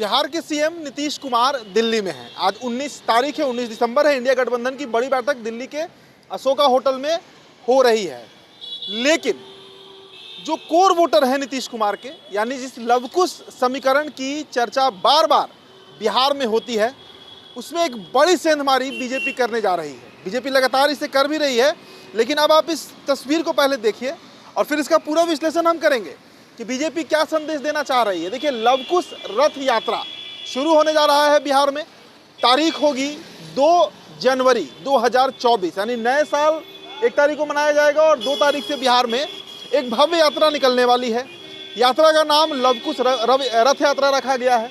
बिहार के सीएम नीतीश कुमार दिल्ली में हैं। आज 19 तारीख है, 19 दिसंबर है। इंडिया गठबंधन की बड़ी बैठक दिल्ली के अशोका होटल में हो रही है। लेकिन जो कोर वोटर हैं नीतीश कुमार के, यानी जिस लवकुश समीकरण की चर्चा बार बार बिहार में होती है, उसमें एक बड़ी सेंधमारी बीजेपी करने जा रही है। बीजेपी लगातार इसे कर भी रही है, लेकिन अब आप इस तस्वीर को पहले देखिए और फिर इसका पूरा विश्लेषण हम करेंगे कि बीजेपी क्या संदेश देना चाह रही है। देखिए, लवकुश रथ यात्रा शुरू होने जा रहा है बिहार में। तारीख होगी 2 जनवरी 2024, यानी नए साल 1 तारीख को मनाया जाएगा और 2 तारीख से बिहार में एक भव्य यात्रा निकलने वाली है। यात्रा का नाम लवकुश रथ यात्रा रखा गया है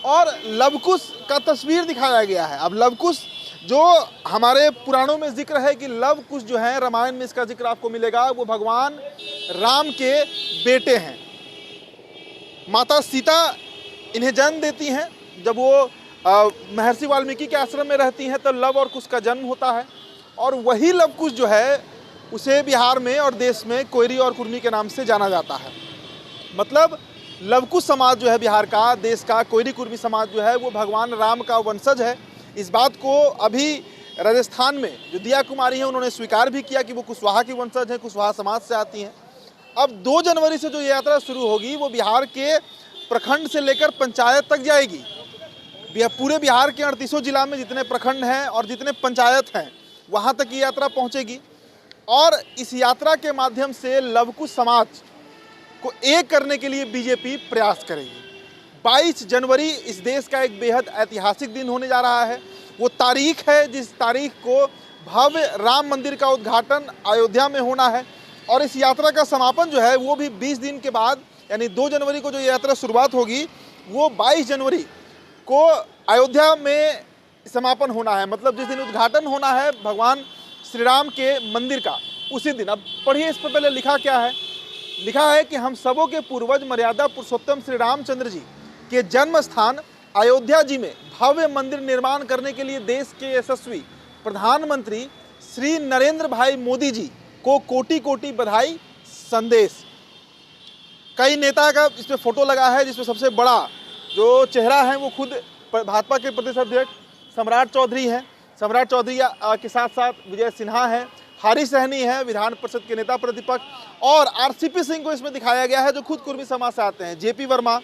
और लवकुश का तस्वीर दिखाया गया है। अब लवकुश जो हमारे पुराणों में जिक्र है कि लवकुश जो है, रामायण में इसका जिक्र आपको मिलेगा, वो भगवान राम के बेटे हैं। माता सीता इन्हें जन्म देती हैं। जब वो महर्षि वाल्मीकि के आश्रम में रहती हैं तो लव और कुश का जन्म होता है और वही लवकुश जो है उसे बिहार में और देश में कोयरी और कुर्मी के नाम से जाना जाता है। मतलब लवकुश समाज जो है बिहार का, देश का कोयरी कुर्मी समाज जो है, वो भगवान राम का वंशज है। इस बात को अभी राजस्थान में जो दिया कुमारी है उन्होंने स्वीकार भी किया कि वो कुशवाहा की वंशज है, कुशवाहा समाज से आती हैं। अब 2 जनवरी से जो यात्रा शुरू होगी वो बिहार के प्रखंड से लेकर पंचायत तक जाएगी। पूरे बिहार के 38 जिला में जितने प्रखंड हैं और जितने पंचायत हैं वहाँ तक ये यात्रा पहुँचेगी और इस यात्रा के माध्यम से लवकुश समाज को एक करने के लिए बीजेपी प्रयास करेगी। 22 जनवरी इस देश का एक बेहद ऐतिहासिक दिन होने जा रहा है। वो तारीख है जिस तारीख को भव्य राम मंदिर का उद्घाटन अयोध्या में होना है और इस यात्रा का समापन जो है वो भी 20 दिन के बाद, यानी 2 जनवरी को जो यात्रा शुरुआत होगी वो 22 जनवरी को अयोध्या में समापन होना है। मतलब जिस दिन उद्घाटन होना है भगवान श्री राम के मंदिर का, उसी दिन। अब पढ़िए इस पर पहले लिखा क्या है। लिखा है कि हम सबों के पूर्वज मर्यादा पुरुषोत्तम श्री रामचंद्र जी के जन्म स्थान अयोध्या जी में भव्य मंदिर निर्माण करने के लिए देश के यशस्वी प्रधानमंत्री श्री नरेंद्र भाई मोदी जी को कोटि कोटि बधाई संदेश। कई नेता का इस पर फोटो लगा है, जिसमें सबसे बड़ा जो चेहरा है वो खुद भाजपा के प्रदेश अध्यक्ष सम्राट चौधरी हैं। सम्राट चौधरी के साथ साथ विजय सिन्हा है, हारी सहनी है विधान परिषद के नेता प्रतिपक्ष, और आरसीपी सिंह को इसमें दिखाया गया है जो खुद कुर्मी समाज से आते हैं, जेपी वर्मा।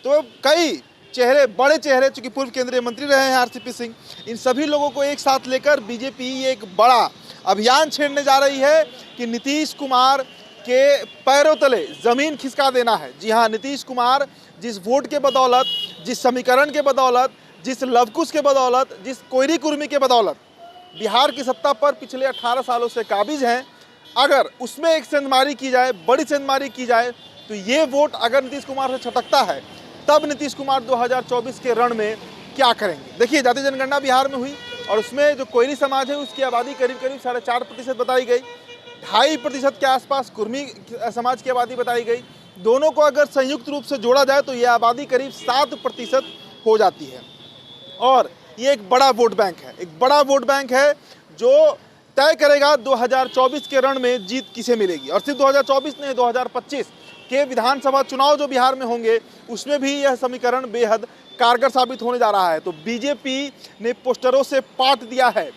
तो कई चेहरे, बड़े चेहरे, चूंकि पूर्व केंद्रीय मंत्री रहे हैं आरसीपी सिंह, इन सभी लोगों को एक साथ लेकर बीजेपी एक बड़ा अभियान छेड़ने जा रही है कि नीतीश कुमार के पैरों तले जमीन खिसका देना है। जी हाँ, नीतीश कुमार जिस वोट के बदौलत, जिस समीकरण के बदौलत, जिस लवकुश के बदौलत, जिस कोयरी कुर्मी के बदौलत बिहार की सत्ता पर पिछले 18 सालों से काबिज हैं, अगर उसमें एक सेंधमारी की जाए, बड़ी सेंधमारी की जाए, तो ये वोट अगर नीतीश कुमार से छटकता है तब नीतीश कुमार 2024 के रण में क्या करेंगे। देखिए, जातीय जनगणना बिहार में हुई और उसमें जो कोयरी समाज है उसकी आबादी करीब 4.5% बताई गई, 2.5% के आसपास कुर्मी समाज की आबादी बताई गई। दोनों को अगर संयुक्त रूप से जोड़ा जाए तो यह आबादी करीब 7% हो जाती है और ये एक बड़ा वोट बैंक है। एक बड़ा वोट बैंक है जो तय करेगा 2024 के रण में जीत किसे मिलेगी। और सिर्फ 2024 नहीं, 2025 के विधानसभा चुनाव जो बिहार में होंगे उसमें भी यह समीकरण बेहद कारगर साबित होने जा रहा है। तो बीजेपी ने पोस्टरों से पाट दिया है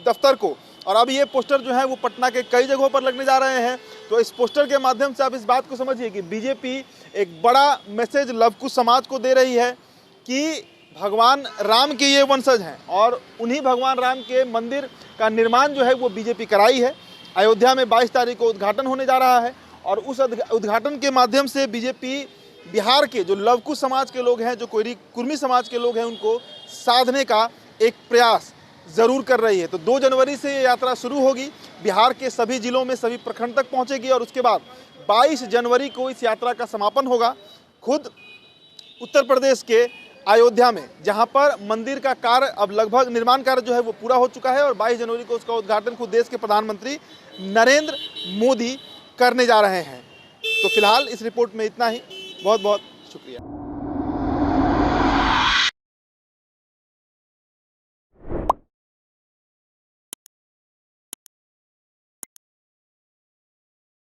दफ्तर को और अब ये पोस्टर जो है वो पटना के कई जगहों पर लगने जा रहे हैं। तो इस पोस्टर के माध्यम से आप इस बात को समझिए कि बीजेपी एक बड़ा मैसेज लवकुश समाज को दे रही है कि भगवान राम के ये वंशज हैं और उन्हीं भगवान राम के मंदिर का निर्माण जो है वो बीजेपी कराई है। अयोध्या में 22 तारीख को उद्घाटन होने जा रहा है और उस उद्घाटन के माध्यम से बीजेपी बिहार के जो लवकुश समाज के लोग हैं, जो कोयरी कुर्मी समाज के लोग हैं, उनको साधने का एक प्रयास ज़रूर कर रही है। तो 2 जनवरी से ये यात्रा शुरू होगी, बिहार के सभी जिलों में सभी प्रखंड तक पहुंचेगी और उसके बाद 22 जनवरी को इस यात्रा का समापन होगा खुद उत्तर प्रदेश के अयोध्या में, जहां पर मंदिर का कार्य अब लगभग निर्माण कार्य जो है वो पूरा हो चुका है और 22 जनवरी को उसका उद्घाटन खुद देश के प्रधानमंत्री नरेंद्र मोदी करने जा रहे हैं। तो फिलहाल इस रिपोर्ट में इतना ही। बहुत बहुत शुक्रिया।